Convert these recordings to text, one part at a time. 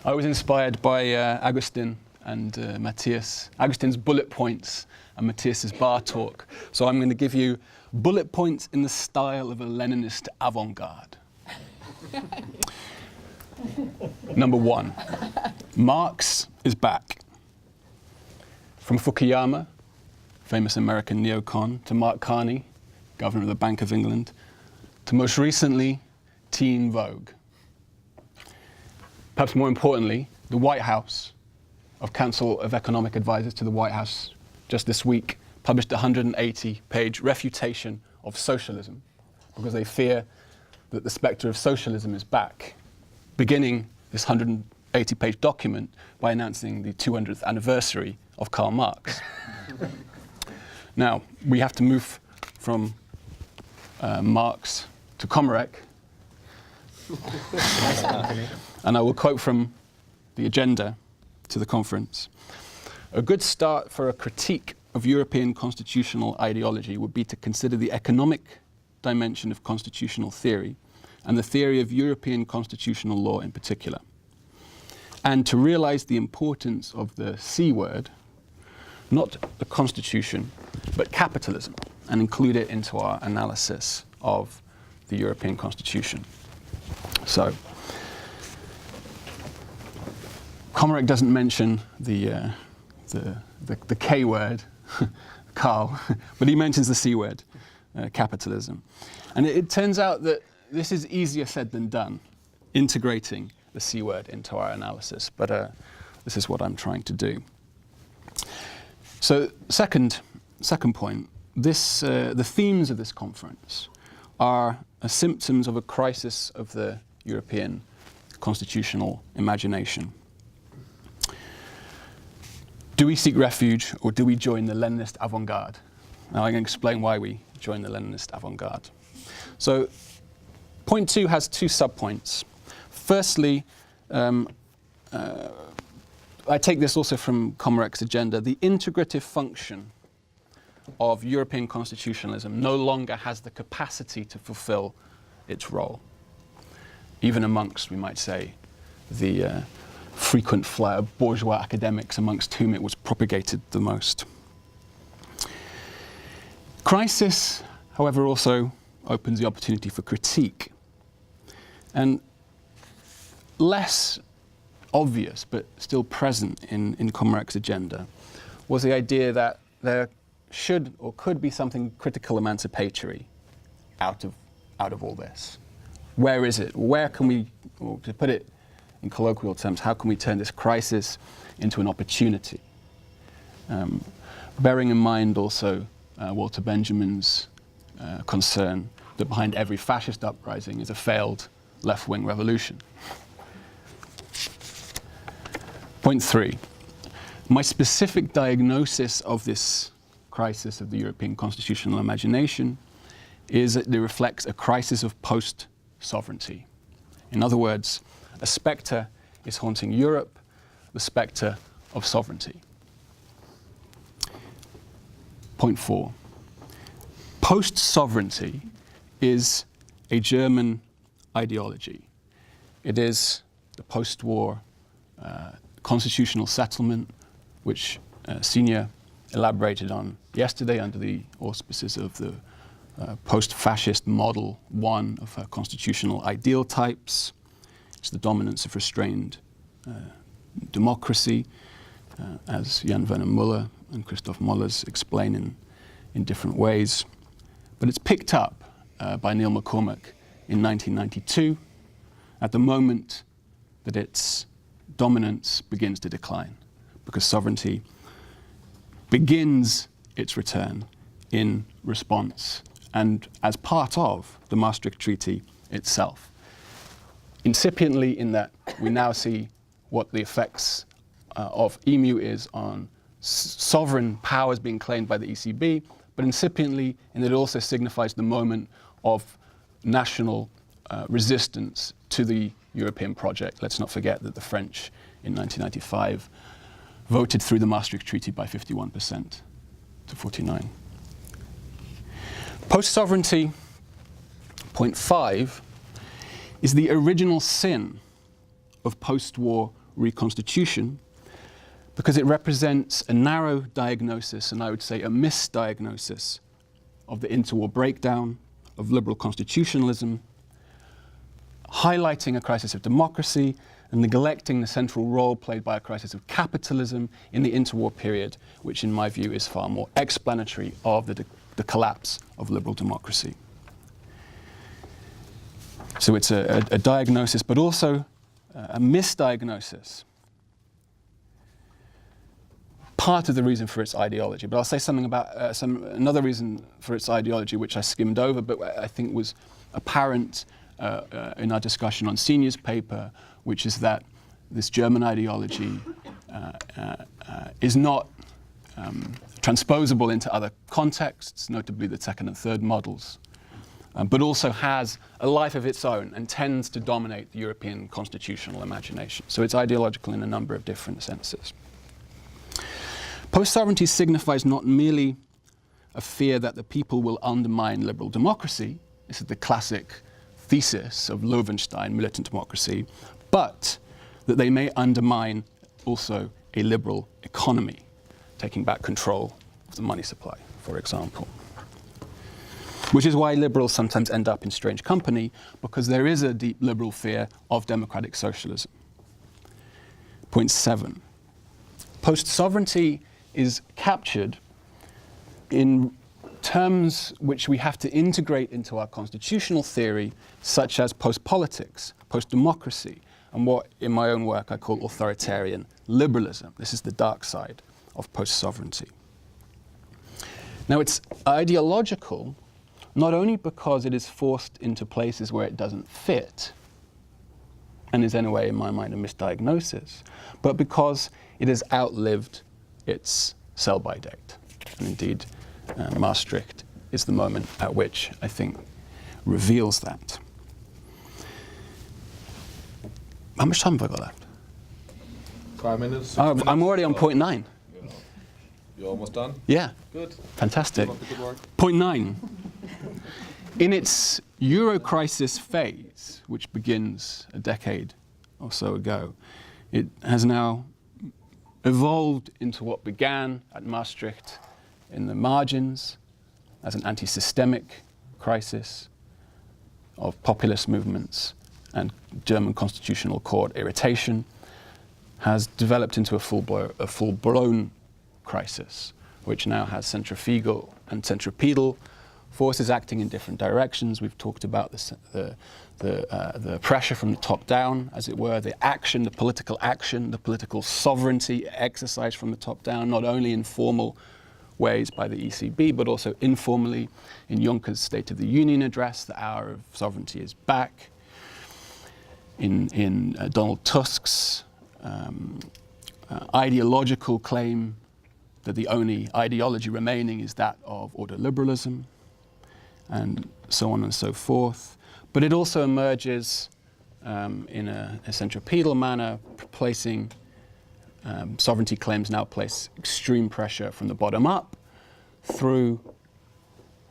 I was inspired by Agustin and Matthias. Agustin's bullet points and Matthias's bar talk. So I'm going to give you bullet points in the style of a Leninist avant-garde. Number 1, Marx is back. From Fukuyama, famous American neocon, to Mark Carney, governor of the Bank of England, to most recently, Teen Vogue. Perhaps more importantly, the White House, of Council of Economic Advisors to the White House just this week, published a 180-page refutation of socialism because they fear that the spectre of socialism is back, beginning this 180-page document by announcing the 200th anniversary of Karl Marx. Now, we have to move from Marx to Komarek. And I will quote from the agenda to the conference. A good start for a critique of European constitutional ideology would be to consider the economic dimension of constitutional theory and the theory of European constitutional law in particular, and to realize the importance of the C word, not the constitution, but capitalism, and include it into our analysis of the European Constitution. So, Komarek doesn't mention the K word, Karl, but he mentions the C word, capitalism. And it turns out that this is easier said than done, integrating the C word into our analysis, but this is what I'm trying to do. So, second point, the themes of this conference are symptoms of a crisis of the European constitutional imagination. Do we seek refuge, or do we join the Leninist avant-garde? Now I'm going to explain why we join the Leninist avant-garde. So, point 2 has 2 subpoints. Firstly, I take this also from Komarek's agenda, the integrative function of European constitutionalism no longer has the capacity to fulfill its role, even amongst, we might say, the frequent flyer bourgeois academics amongst whom it was propagated the most. Crisis, however, also opens the opportunity for critique. And less obvious, but still present in Komarek's agenda, was the idea that there should or could be something critical emancipatory out of all this. Where is it? Where can we, or to put it in colloquial terms, how can we turn this crisis into an opportunity? Bearing in mind also Walter Benjamin's concern that behind every fascist uprising is a failed left-wing revolution. Point 3. My specific diagnosis of this crisis of the European constitutional imagination is that it reflects a crisis of post-sovereignty. In other words, a spectre is haunting Europe, the spectre of sovereignty. Point 4. Post-sovereignty is a German ideology. It is the post-war constitutional settlement, which Senior elaborated on yesterday under the auspices of the post-fascist model 1 of constitutional ideal types. It's the dominance of restrained democracy, as Jan Werner Müller and Christoph Mollers explain in different ways. But it's picked up by Neil McCormack in 1992, at the moment that its dominance begins to decline, because sovereignty begins its return in response and as part of the Maastricht Treaty itself. Incipiently, in that we now see what the effects of EMU is on sovereign powers being claimed by the ECB, but incipiently in that it also signifies the moment of national resistance to the European project. Let's not forget that the French in 1995 voted through the Maastricht Treaty by 51% to 49%. Post-sovereignty, point 5, is the original sin of post-war reconstitution, because it represents a narrow diagnosis, and I would say a misdiagnosis, of the interwar breakdown of liberal constitutionalism, highlighting a crisis of democracy and neglecting the central role played by a crisis of capitalism in the interwar period, which in my view is far more explanatory of the collapse of liberal democracy. So it's a diagnosis, but also a misdiagnosis. Part of the reason for its ideology, but I'll say something about another reason for its ideology, which I skimmed over, but I think was apparent in our discussion on Senior's paper, which is that this German ideology is not transposable into other contexts, notably the second and third models, but also has a life of its own and tends to dominate the European constitutional imagination. So it's ideological in a number of different senses. Post-sovereignty signifies not merely a fear that the people will undermine liberal democracy. This is the classic thesis of Loewenstein, militant democracy, but that they may undermine also a liberal economy, taking back control of the money supply, for example. Which is why liberals sometimes end up in strange company, because there is a deep liberal fear of democratic socialism. Point 7. Post-sovereignty is captured in terms which we have to integrate into our constitutional theory, such as post-politics, post-democracy, and what in my own work I call authoritarian liberalism. This is the dark side of post-sovereignty. Now it's ideological not only because it is forced into places where it doesn't fit, and is in a way, in my mind, a misdiagnosis, but because it has outlived its sell-by date. And indeed, Maastricht is the moment at which I think reveals that. How much time have I got left? 5 minutes. I'm already on point 9. You're almost done? Yeah. Good. Fantastic. Good work. Point 9. In its Euro crisis phase, which begins a decade or so ago, it has now evolved into what began at Maastricht in the margins as an anti-systemic crisis of populist movements and German constitutional court irritation, has developed into a full-blown crisis, which now has centrifugal and centripetal forces acting in different directions. We've talked about the pressure from the top down, as it were, the action, the political sovereignty exercised from the top down, not only in formal ways by the ECB, but also informally in Juncker's State of the Union address. The hour of sovereignty is back. In Donald Tusk's ideological claim that the only ideology remaining is that of ordoliberalism, and so on and so forth. But it also emerges in a centripetal manner, placing sovereignty claims now place extreme pressure from the bottom up through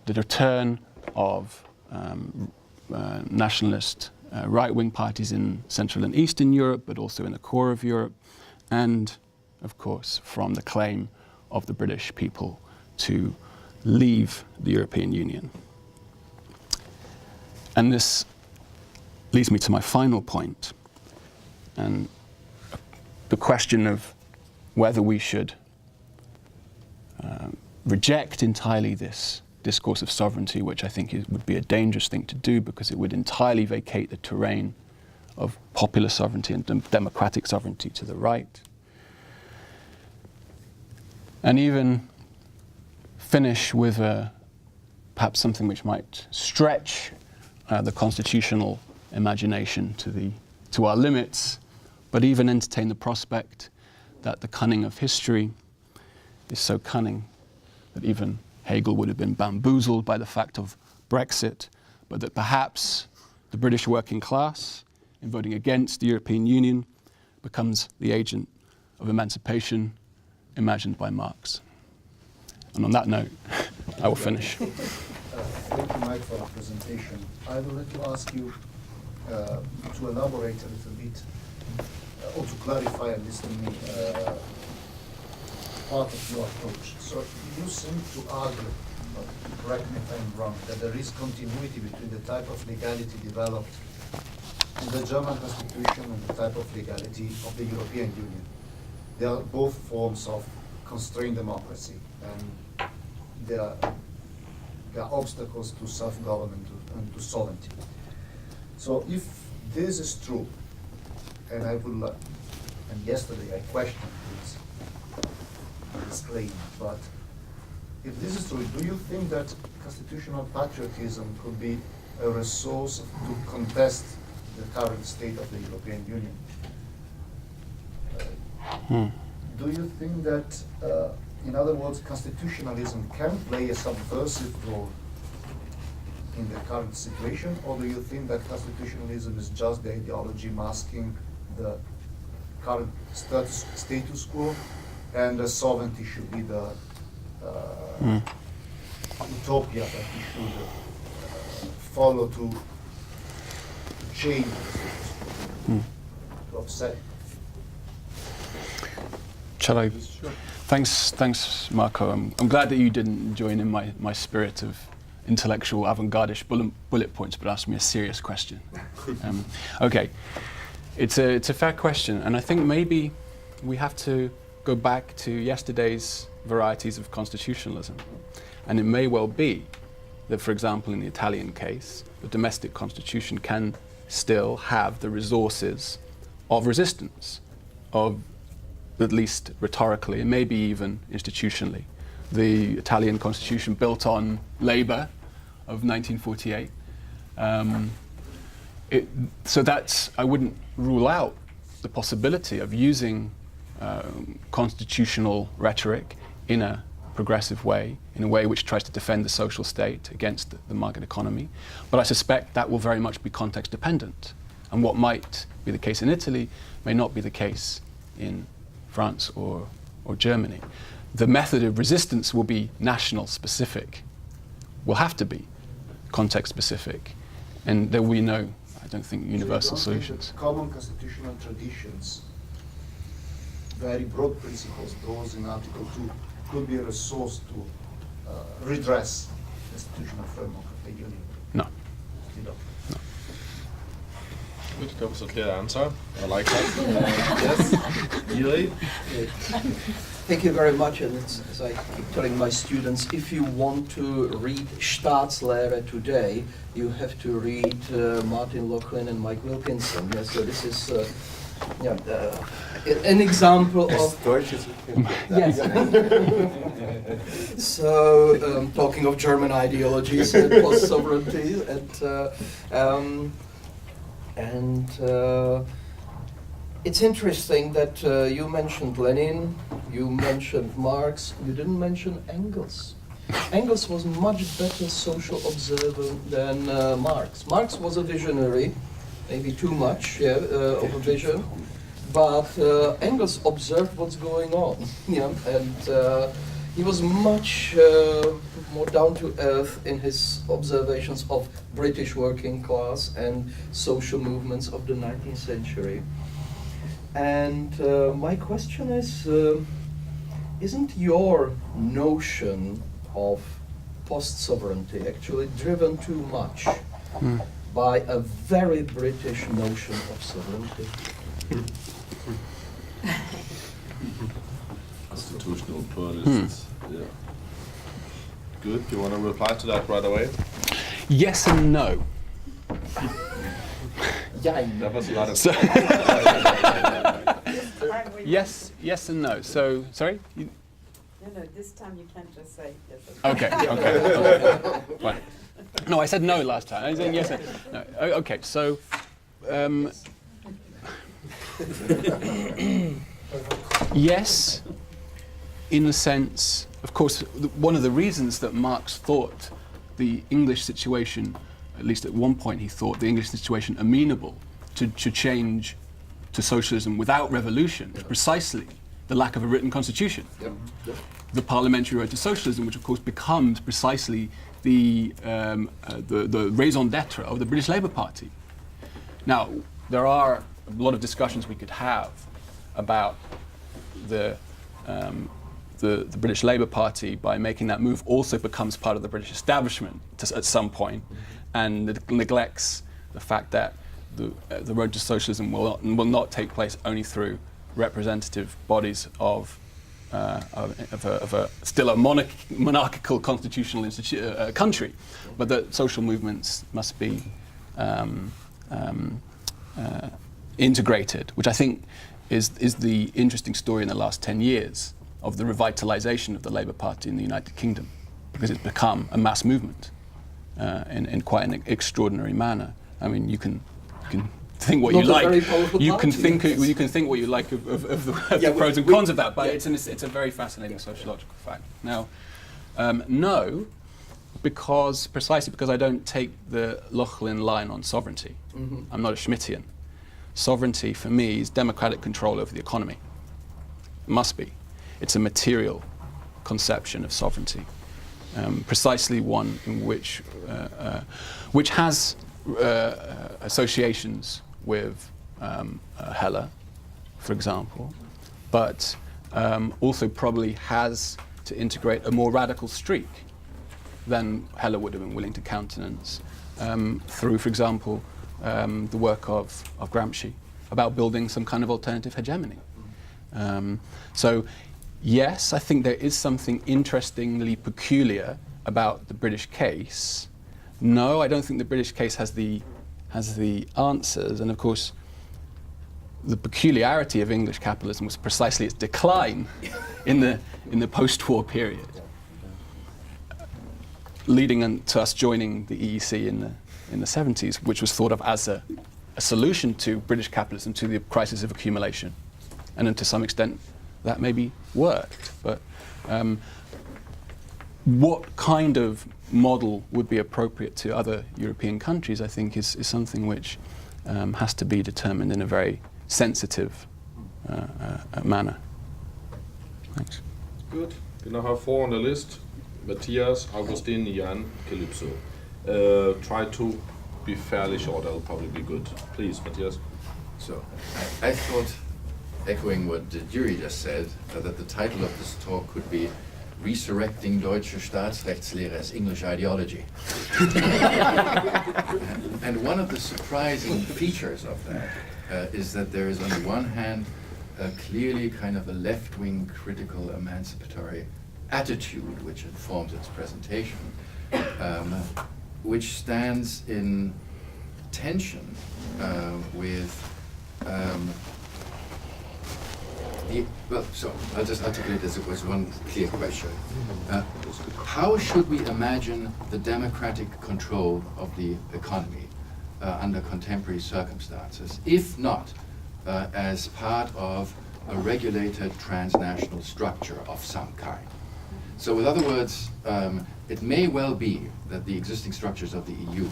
the return of nationalist right-wing parties in Central and Eastern Europe, but also in the core of Europe, and, of course, from the claim of the British people to leave the European Union. And this leads me to my final point, and the question of whether we should reject entirely this discourse of sovereignty, which I think would be a dangerous thing to do because it would entirely vacate the terrain of popular sovereignty and democratic sovereignty to the right. And even finish with perhaps something which might stretch the constitutional imagination to our limits, but even entertain the prospect that the cunning of history is so cunning that even Hegel would have been bamboozled by the fact of Brexit, but that perhaps the British working class, in voting against the European Union, becomes the agent of emancipation imagined by Marx. And on that note, I will finish. Thank you, Mike, for the presentation. I would like to ask you to elaborate a little bit or to clarify and listen to me, part of your approach. So you seem to argue, but correct me if I'm wrong, that there is continuity between the type of legality developed in the German constitution and the type of legality of the European Union. They are both forms of constrained democracy, and they are obstacles to self-government and to sovereignty. So if this is true, and and yesterday I questioned this claim, but if this is true, do you think that constitutional patriotism could be a resource to contest the current state of the European Union? Do you think that, in other words, constitutionalism can play a subversive role in the current situation, or do you think that constitutionalism is just the ideology masking the current status quo, and the sovereignty should be the utopia that we should follow to change the status quo, to upset it? Shall I? Sure. Thanks, Marco. I'm glad that you didn't join in my spirit of intellectual avant-garde-ish bullet points, but ask me a serious question. Okay, it's a fair question, and I think maybe we have to go back to yesterday's varieties of constitutionalism, and it may well be that, for example, in the Italian case, the domestic constitution can still have the resources of resistance, of at least rhetorically, and maybe even institutionally. The Italian constitution built on Labour of 1948. So that's, I wouldn't rule out the possibility of using constitutional rhetoric in a progressive way, in a way which tries to defend the social state against the market economy. But I suspect that will very much be context dependent. And what might be the case in Italy may not be the case in France or Germany. The method of resistance will be national specific, will have to be context specific, and there will be no, I don't think, universal solutions. Common constitutional traditions, very broad principles, those in Article 2, could be a resource to redress the institutional framework of the Union? No. You don't? Good, that was a clear answer. I like that. Yes, Yuri? Thank you very much, and it's, as I keep telling my students, if you want to read Staatslehre today, you have to read Martin Laughlin and Mike Wilkinson. Yeah, so this is an example of... Yes. So, talking of German ideologies and post-sovereignty, and it's interesting that you mentioned Lenin, you mentioned Marx, you didn't mention Engels. Engels was much better social observer than Marx. Marx was a visionary, maybe too much of a vision, but Engels observed what's going on, and he was much more down to earth in his observations of British working class and social movements of the 19th century. And my question is, isn't your notion of post-sovereignty actually driven too much by a very British notion of sovereignty? Constitutional pluralists. Yeah. Good. You want to reply to that right away? Yes and no. That was a lot of. So yes and no. So, sorry? No, this time you can't just say yes Okay. and Fine. No, I said no last time. I said yes and no. Okay, so... yes, in a sense, of course, one of the reasons that Marx thought the English situation, at least at one point he thought the English situation amenable to change to socialism without revolution, was precisely the lack of a written constitution. The parliamentary road to socialism, which of course becomes precisely the raison d'etre of the British Labour Party. Now, there are a lot of discussions we could have about the British Labour Party, by making that move, also becomes part of the British establishment at some point, and neglects the fact that the road to socialism will not take place only through representative bodies of still a monarchical constitutional country, but that social movements must be integrated, which I think is the interesting story in the last 10 years of the revitalization of the Labour Party in the United Kingdom, because it's become a mass movement in quite an extraordinary manner. I mean, you can think what you like. You can think what you like of the pros and cons of that, but it's a very fascinating sociological fact. Now, no, precisely because I don't take the Lochlin line on sovereignty. I'm not a Schmittian. Sovereignty for me is democratic control over the economy. It must be. It's a material conception of sovereignty, precisely one in which has associations with Helle, for example, but also probably has to integrate a more radical streak than Helle would have been willing to countenance through, for example, the work of Gramsci about building some kind of alternative hegemony. So, yes, I think there is something interestingly peculiar about the British case. No, I don't think the British case has the answers, and of course, the peculiarity of English capitalism was precisely its decline in the post-war period, leading to us joining the EEC in the 70s, which was thought of as a solution to British capitalism, to the crisis of accumulation, and then to some extent that maybe worked. But what kind of model would be appropriate to other European countries, I think, is something which has to be determined in a very sensitive manner. Thanks. Good. We now have 4 on the list: Matthias, Augustin, Jan, Calypso. Try to be fairly short. That'll probably be good. Please, Matthias. So, I thought, echoing what the jury just said, that the title of this talk could be Resurrecting Deutsche Staatsrechtslehre as English Ideology. And one of the surprising features of that is that there is, on the one hand, clearly kind of a left-wing critical emancipatory attitude which informs its presentation, which stands in tension with so I'll just articulate this as one clear question. How should we imagine the democratic control of the economy under contemporary circumstances, if not as part of a regulated transnational structure of some kind? So, with other words, it may well be that the existing structures of the EU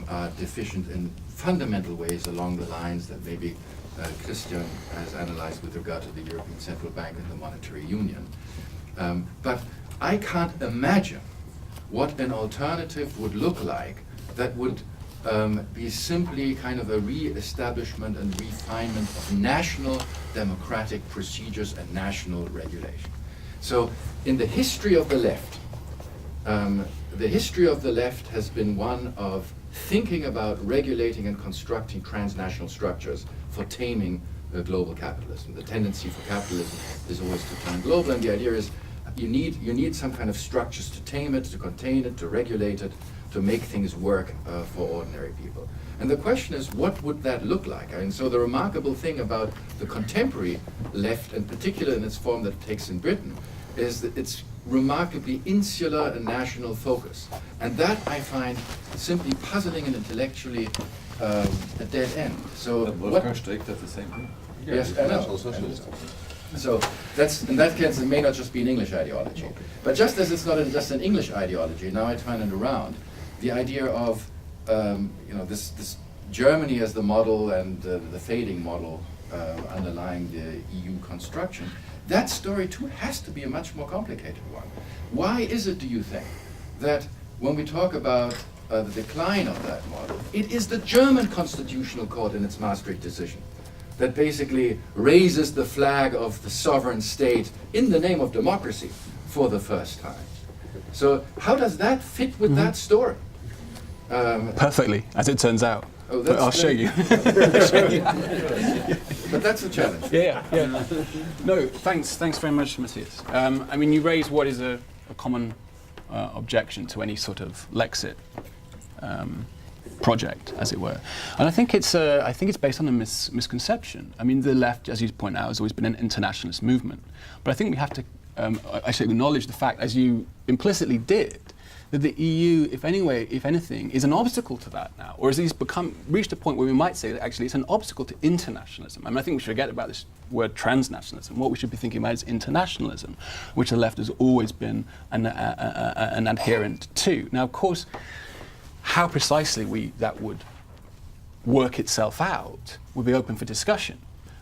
are deficient in fundamental ways along the lines that maybe Christian has analyzed with regard to the European Central Bank and the Monetary Union. But I can't imagine what an alternative would look like that would be simply kind of a re-establishment and refinement of national democratic procedures and national regulation. So in the history of the left has been one of thinking about regulating and constructing transnational structures for taming global capitalism. The tendency for capitalism is always to turn global, and the idea is you need some kind of structures to tame it, to contain it, to regulate it, to make things work for ordinary people. And the question is, what would that look like? I mean, so the remarkable thing about the contemporary left, in particular in its form that it takes in Britain, is that it's remarkably insular and national focus. And that I find simply puzzling and intellectually a dead end. So Wolfgang Streeck does the same thing. Yes, I know. So in that case, it may not just be an English ideology. But just as it's not just an English ideology, now I turn it around. The idea of this Germany as the model and the fading model underlying the EU construction, that story too has to be a much more complicated one. Why is it, do you think, that when we talk about the decline of that model, it is the German Constitutional Court in its Maastricht decision that basically raises the flag of the sovereign state in the name of democracy for the first time. So how does that fit with that story? Perfectly, as it turns out. Oh, But I'll show you. But that's a challenge. Yeah. No, thanks very much, Matthias. I mean, you raise what is a common objection to any sort of Lexit project, as it were, and I think it's based on a misconception. I mean, the left, as you point out, has always been an internationalist movement, but I think we have to actually acknowledge the fact, as you implicitly did, that the EU, if anything, is an obstacle to that now, or has these reached a point where we might say that actually it's an obstacle to internationalism. I mean, I think we should forget about this word transnationalism. What we should be thinking about is internationalism, which the left has always been an adherent to. Now, of course, how precisely that would work itself out would be open for discussion.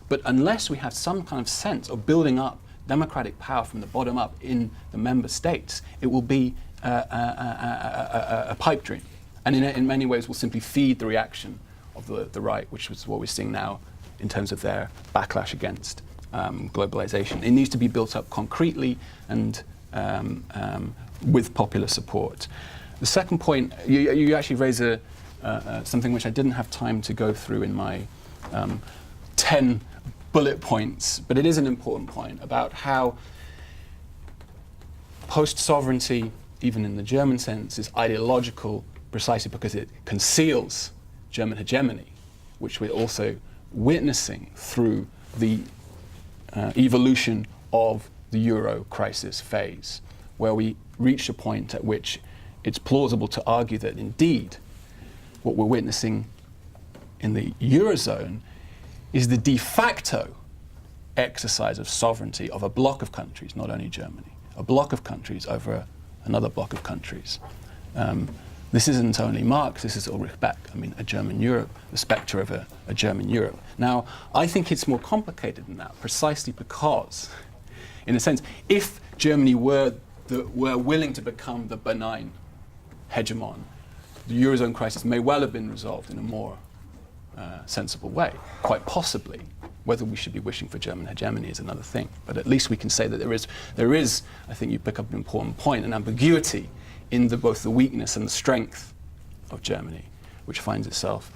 But unless we have some kind of sense of building up democratic power from the bottom up in the member states, it will be a pipe dream, and in many ways will simply feed the reaction of the right, which is what we're seeing now in terms of their backlash against globalization. It needs to be built up concretely and with popular support. The second point, you actually raise something which I didn't have time to go through in my 10 bullet points, but it is an important point about how post-sovereignty, even in the German sense, is ideological precisely because it conceals German hegemony, which we're also witnessing through the evolution of the Euro crisis phase, where we reach a point at which it's plausible to argue that indeed what we're witnessing in the Eurozone is the de facto exercise of sovereignty of a bloc of countries, not only Germany, a bloc of countries over another bloc of countries. This isn't only Marx, this is Ulrich Beck. I mean, a German Europe, the spectre of a German Europe. Now, I think it's more complicated than that, precisely because, in a sense, if Germany were willing to become the benign hegemon, the Eurozone crisis may well have been resolved in a more sensible way, quite possibly. Whether we should be wishing for German hegemony is another thing, but at least we can say that there is, I think you pick up an important point, an ambiguity in both the weakness and the strength of Germany, which finds itself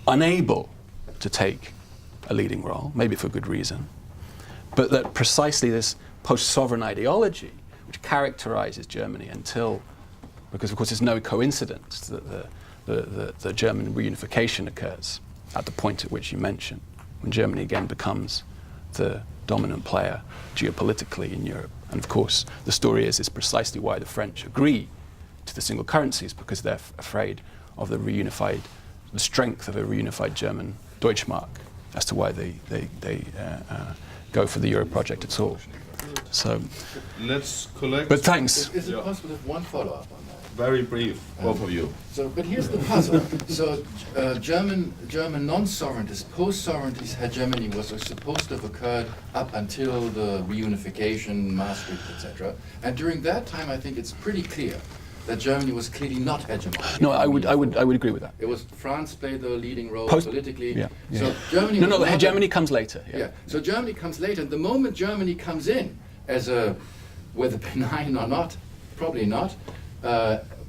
unable to take a leading role, maybe for good reason, but that precisely this post-sovereign ideology, which characterizes Germany because of course it's no coincidence that the German reunification occurs at the point at which you mention, when Germany again becomes the dominant player geopolitically in Europe. And of course, the story is precisely why the French agree to the single currencies, because they're afraid of the strength of a reunified German Deutschmark, as to why they go for the Euro project at all. So, let's collect. But thanks. Is it possible to have one follow-up on that? Very brief, both of you. So, but here's the puzzle. So, German non-sovereignties, post-sovereignties hegemony was supposed to have occurred up until the reunification, Maastricht, etc. And during that time, I think it's pretty clear that Germany was clearly not hegemonic. No, I would agree with that. It was France played the leading role politically. Yeah. So Germany. No, the hegemony comes later. Yeah. So Germany comes later. And the moment Germany comes in as whether benign or not, probably not,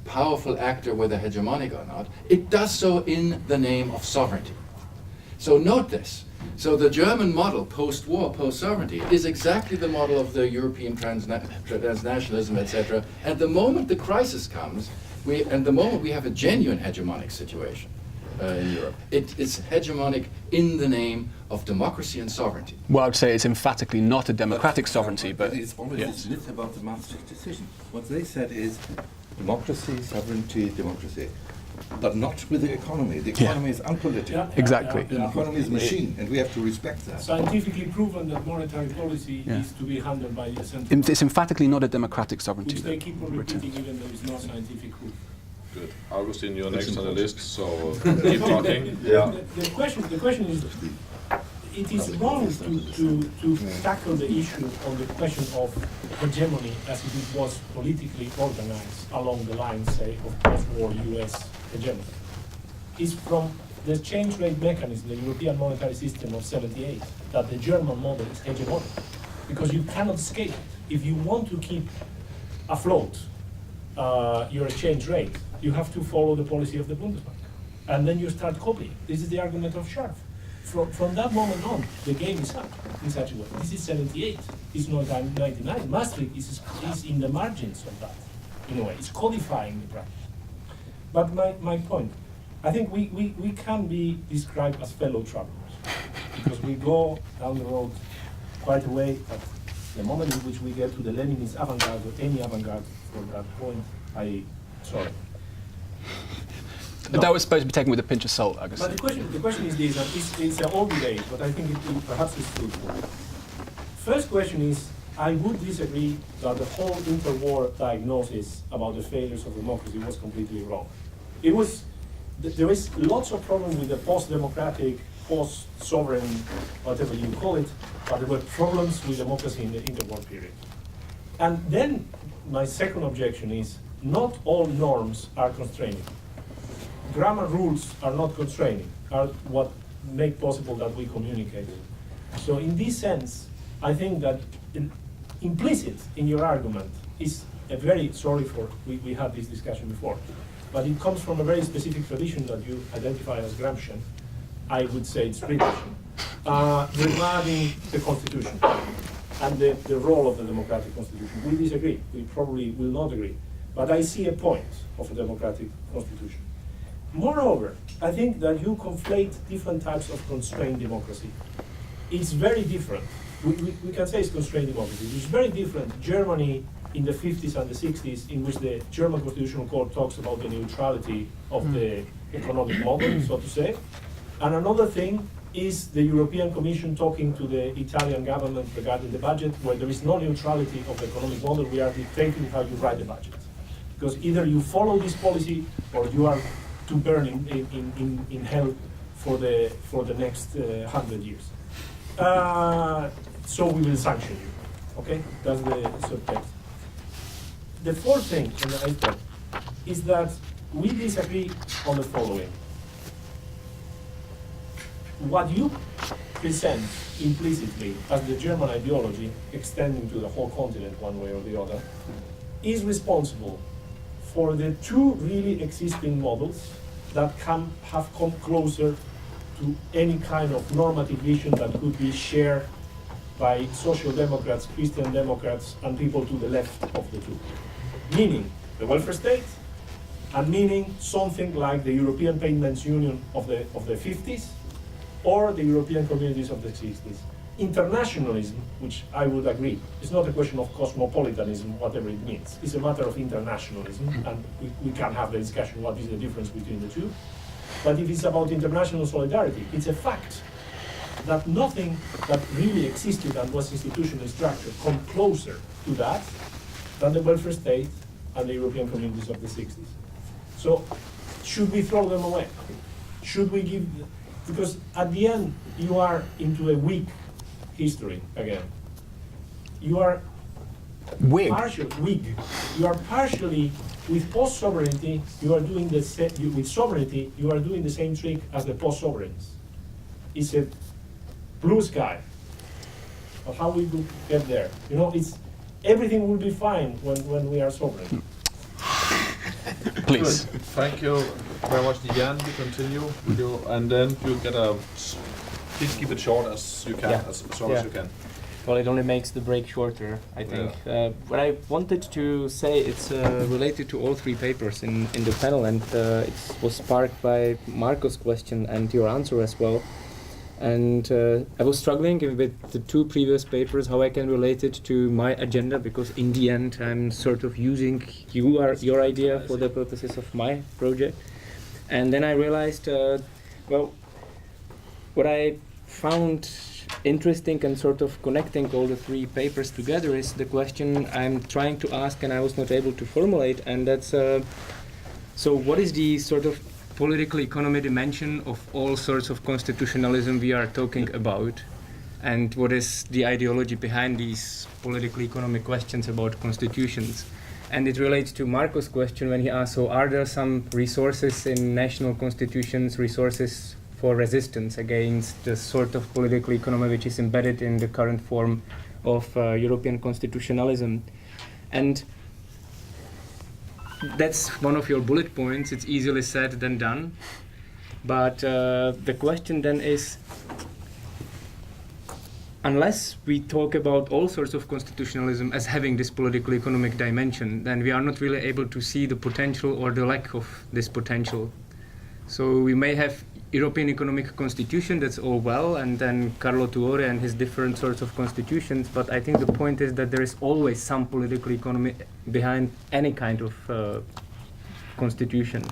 powerful actor, whether hegemonic or not, it does so in the name of sovereignty. So note this. So the German model, post-war, post-sovereignty, is exactly the model of the European transnationalism, etc. And the moment the crisis comes, the moment we have a genuine hegemonic situation in Europe, it is hegemonic in the name of democracy and sovereignty. Well, I would say it's emphatically not a democratic sovereignty, but it's always yes. lit about the Maastricht decision. What they said is democracy, sovereignty, democracy, but not with the economy. The economy is unpolitical. Yeah, Exactly. The economy is a machine, and we have to respect that. Scientifically proven that monetary policy is to be handled by the central bank, It's emphatically not a democratic sovereignty. which they keep on repeating even though it's not scientific proof. Good. Augustin, you're next on the list, so keep talking. The question is, it is wrong to tackle the issue on the question of hegemony as if it was politically organized along the lines, say, of post-war US hegemony. It's from the exchange rate mechanism, the European monetary system of '78, that the German model is hegemonic, because you cannot escape it. If you want to keep afloat your exchange rate, you have to follow the policy of the Bundesbank. And then you start copying. This is the argument of Scharf. From that moment on, the game is up in such a way. This is '78, it's not 99. Maastricht is in the margins of that, in a way. It's codifying the practice. But my point, I think we can be described as fellow travelers, because we go down the road quite a way, but the moment in which we get to the Leninist avant-garde, or any avant-garde from that point, sorry. But that was supposed to be taken with a pinch of salt, I guess. But the question is this, and it's an old debate, but I think it perhaps is fruitful. First question is, I would disagree that the whole interwar diagnosis about the failures of democracy was completely wrong. There is lots of problems with the post-democratic, post-sovereign, whatever you call it, but there were problems with democracy in the interwar period. And then my second objection is, not all norms are constraining. Grammar rules are not constraining, are what make possible that we communicate. So in this sense, I think that implicit in your argument is a very, we had this discussion before, but it comes from a very specific tradition that you identify as Gramscian. I would say it's British, regarding the Constitution and the role of the democratic Constitution. We disagree, we probably will not agree, but I see a point of a democratic Constitution. Moreover, I think that you conflate different types of constrained democracy. It's very different. We can say it's constrained democracy. It's very different. Germany in the 50s and the 60s, in which the German Constitutional Court talks about the neutrality of the economic model, so to say. And another thing is the European Commission talking to the Italian government regarding the budget, where there is no neutrality of the economic model. We are dictating how you write the budget. Because either you follow this policy or you are to burn in hell for the next 100 years. So we will sanction you. Okay, that's the subtext. The fourth thing, and the eighth point, is that we disagree on the following. What you present implicitly as the German ideology, extending to the whole continent one way or the other, is responsible for the two really existing models that have come closer to any kind of normative vision that could be shared by social democrats, Christian democrats, and people to the left of the two. Meaning the welfare state, and meaning something like the European Payments Union of the 50s, or the European communities of the 60s. Internationalism, which I would agree, is not a question of cosmopolitanism, whatever it means. It's a matter of internationalism, and we can have the discussion what is the difference between the two. But if it's about international solidarity, it's a fact that nothing that really existed and was institutionally structured come closer to that than the welfare state and the European communities of the 60s. So, should we throw them away? Should we give, because at the end, you are into a weak history again. You are Whig. You are partially, with post-sovereignty, you are doing with sovereignty, you are doing the same trick as the post-sovereigns. It's a blue sky of how we will get there. You know, everything will be fine when we are sovereign. Please. Good. Thank you very much, Jan. We continue with you, and then you get please keep it short as you can, as short as you can. Well, it only makes the break shorter, I think. What I wanted to say, it's related to all three papers in the panel, and it was sparked by Marco's question and your answer as well. And I was struggling with the two previous papers, how I can relate it to my agenda, because in the end I'm sort of using your idea for the purposes of my project. And then I realized, well, what I found interesting and sort of connecting all the three papers together is the question I'm trying to ask and I was not able to formulate, and that's so what is the sort of political economy dimension of all sorts of constitutionalism we are talking about, and what is the ideology behind these political economic questions about constitutions. And it relates to Marco's question when he asked, so are there some resources in national constitutions, resources for resistance against the sort of political economy which is embedded in the current form of European constitutionalism? And that's one of your bullet points. It's easily said than done. But the question then is, unless we talk about all sorts of constitutionalism as having this political economic dimension, then we are not really able to see the potential or the lack of this potential. So we may have European Economic Constitution, that's all well, and then Carlo Tuore and his different sorts of constitutions, but I think the point is that there is always some political economy behind any kind of constitution.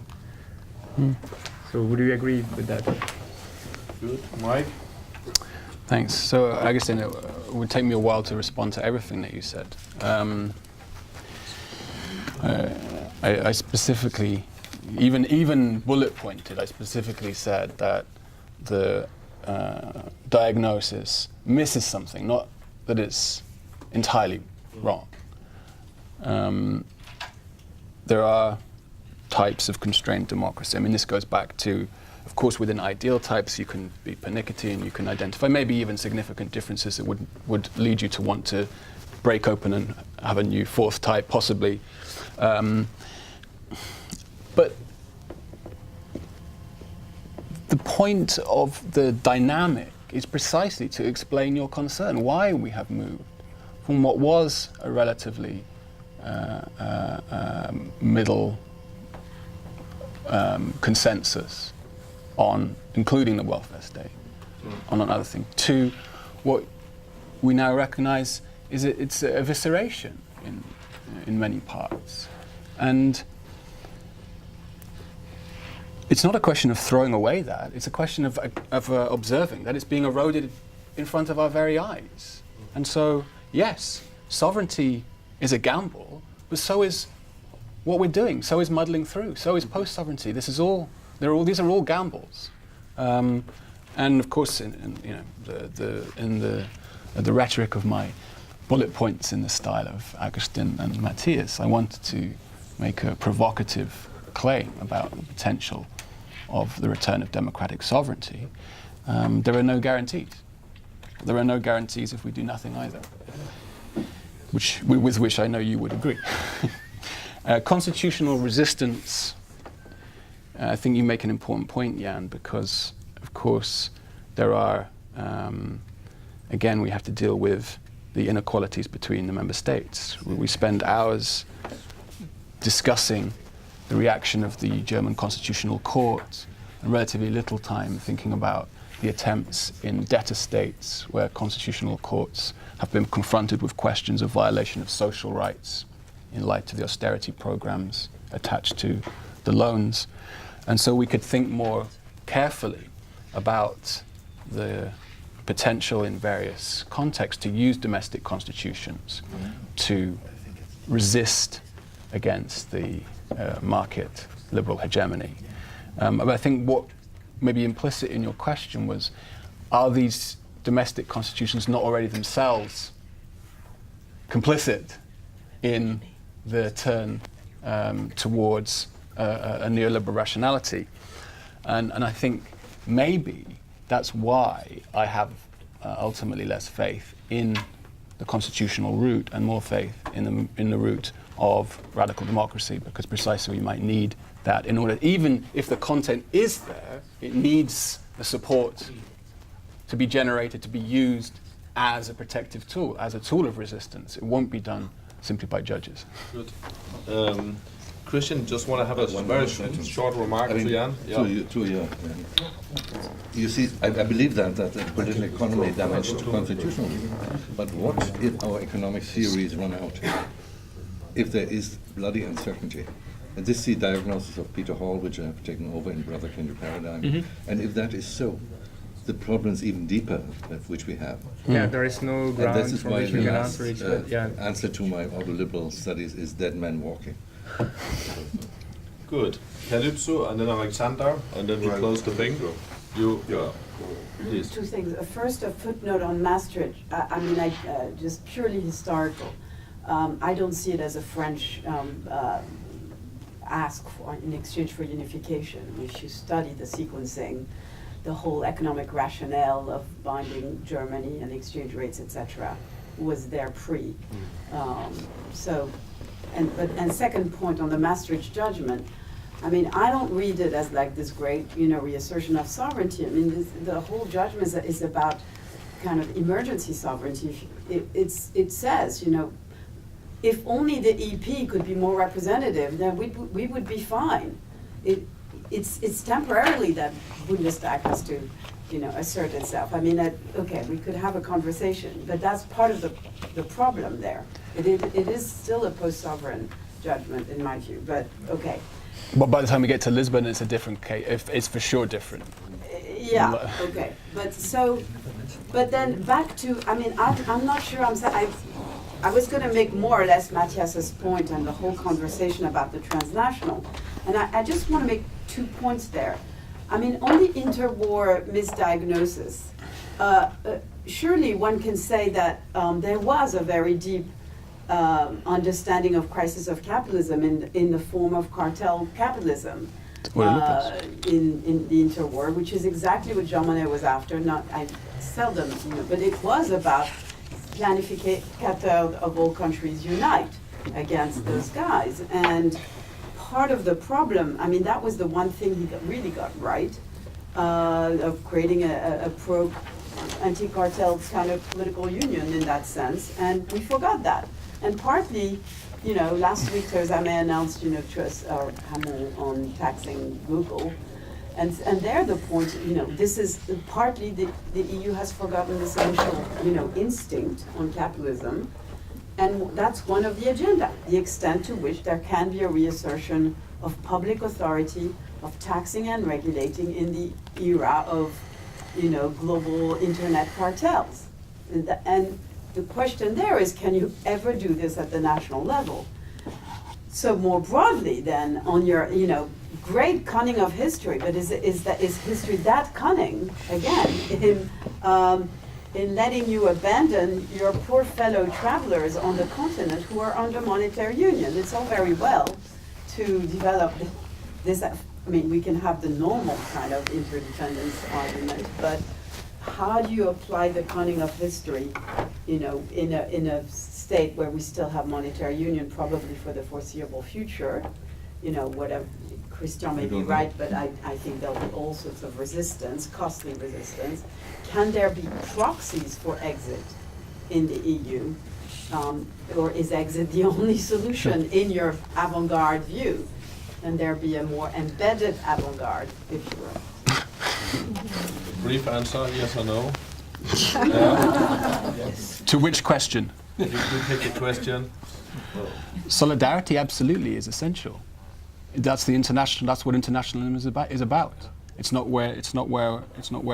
So would you agree with that? Good. Mike? Thanks. So I guess then it would take me a while to respond to everything that you said. I specifically, even bullet pointed, I specifically said that the diagnosis misses something, not that it's entirely wrong. There are types of constrained democracy. I mean, this goes back to, of course, within ideal types, you can be panicky and you can identify maybe even significant differences that would lead you to want to break open and have a new fourth type, possibly. But the point of the dynamic is precisely to explain your concern, why we have moved from what was a relatively middle consensus on including the welfare state, on another thing, to what we now recognize is it's a evisceration in many parts. And it's not a question of throwing away that, it's a question of observing that it's being eroded in front of our very eyes. And so, yes, sovereignty is a gamble, but so is what we're doing, so is muddling through, so is post-sovereignty. These are all gambles. And of course, in the rhetoric of my bullet points in the style of Agustin and Matthias, I wanted to make a provocative claim about the potential of the return of democratic sovereignty. There are no guarantees. There are no guarantees if we do nothing either, with which I know you would agree. Constitutional resistance, I think you make an important point, Jan, because, of course, there are, again, we have to deal with the inequalities between the member states. We spend hours discussing the reaction of the German Constitutional Court, and relatively little time thinking about the attempts in debtor states where constitutional courts have been confronted with questions of violation of social rights in light of the austerity programs attached to the loans. And so we could think more carefully about the potential in various contexts to use domestic constitutions to resist against the market liberal hegemony. But I think what may be implicit in your question was, are these domestic constitutions not already themselves complicit in the turn towards a neoliberal rationality? And I think maybe that's why I have ultimately less faith in the constitutional route and more faith in the route of radical democracy, because precisely we might need that in order, even if the content is there, it needs the support to be generated, to be used as a protective tool, as a tool of resistance. It won't be done simply by judges. Good. Christian, just want to have a very short remark to Jan. You see, I believe that the political economy damaged constitutionalism. But what if our economic theories run out? If there is bloody uncertainty? And this is the diagnosis of Peter Hall, which I have taken over in Brother Can You Paradigm. And if that is so, the problem is even deeper, which we have. Yeah, there is no ground and this is from why which the we can last, answer each other. answer to my autoliberal studies is dead man walking. Good. Calypso, and then Alexander, and then we close the thing. Please. Two things. First, a footnote on Maastricht. I mean, just purely historical. I don't see it as a French ask for in exchange for unification. If you study the sequencing, the whole economic rationale of binding Germany and exchange rates, etc., was there pre. And second point on the Maastricht judgment, I mean, I don't read it as like this great, reassertion of sovereignty. I mean, the whole judgment is about kind of emergency sovereignty. It says, if only the EP could be more representative, then we would be fine. It's temporarily that Bundestag has to, assert itself. I mean, okay, we could have a conversation, but that's part of the problem there. It is still a post-sovereign judgment in my view, but okay. But by the time we get to Lisbon, it's a different case. It's for sure different. Yeah. Okay. But then back to. I mean, I'm not sure. I was going to make more or less Matthias's point and the whole conversation about the transnational, and I just want to make 2 points there. I mean, on the interwar misdiagnosis, surely one can say that there was a very deep understanding of crisis of capitalism in the form of cartel capitalism in the interwar, which is exactly what Jean Monnet was after. I seldom, but it was about planificateurs of all countries unite against those guys. And part of the problem, I mean, that was the one thing he really got right, of creating a anti-cartel kind of political union in that sense, and we forgot that. And partly, last week Theresa May announced, Hamon on taxing Google, and there the point, this is partly the EU has forgotten this initial, instinct on capitalism, and that's one of the agenda, the extent to which there can be a reassertion of public authority, of taxing and regulating in the era of, global internet cartels. And the question there is, can you ever do this at the national level? So more broadly then, on your, great cunning of history, but is history that cunning, again, in letting you abandon your poor fellow travelers on the continent who are under monetary union? It's all very well to develop this, I mean, we can have the normal kind of interdependence argument, but how do you apply the cunning of history, in a state where we still have monetary union, probably for the foreseeable future? Whatever, Christian may be right, but I think there'll be all sorts of resistance, costly resistance. Can there be proxies for exit in the EU? Or is exit the only solution in your avant-garde view? Can there be a more embedded avant-garde, if you will? Brief answer, yes or no? Yes. To which question? You take the question. Solidarity absolutely is essential. That's the international. That's what internationalism is about. It's not where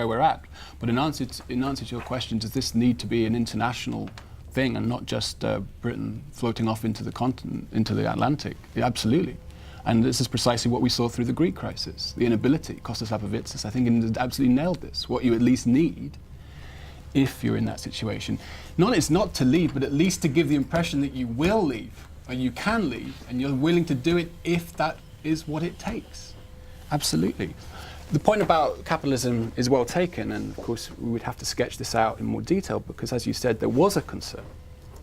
we're at. But in answer to your question, does this need to be an international thing and not just Britain floating off into the continent, into the Atlantic? Yeah, absolutely. And this is precisely what we saw through the Greek crisis. The inability, Kostas Lapavitsas, I think, absolutely nailed this. What you at least need, if you're in that situation, it's not to leave, but at least to give the impression that you will leave, and you can leave, and you're willing to do it if that is what it takes. Absolutely. The point about capitalism is well taken, and of course we would have to sketch this out in more detail, because as you said, there was a concern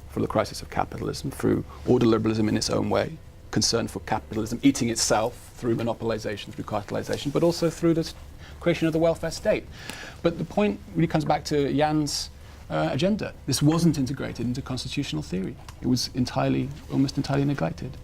for the crisis of capitalism through order liberalism in its own way, concern for capitalism eating itself through monopolization, through cartelization, but also through the creation of the welfare state. But the point really comes back to Jan's agenda. This wasn't integrated into constitutional theory. It was almost entirely neglected.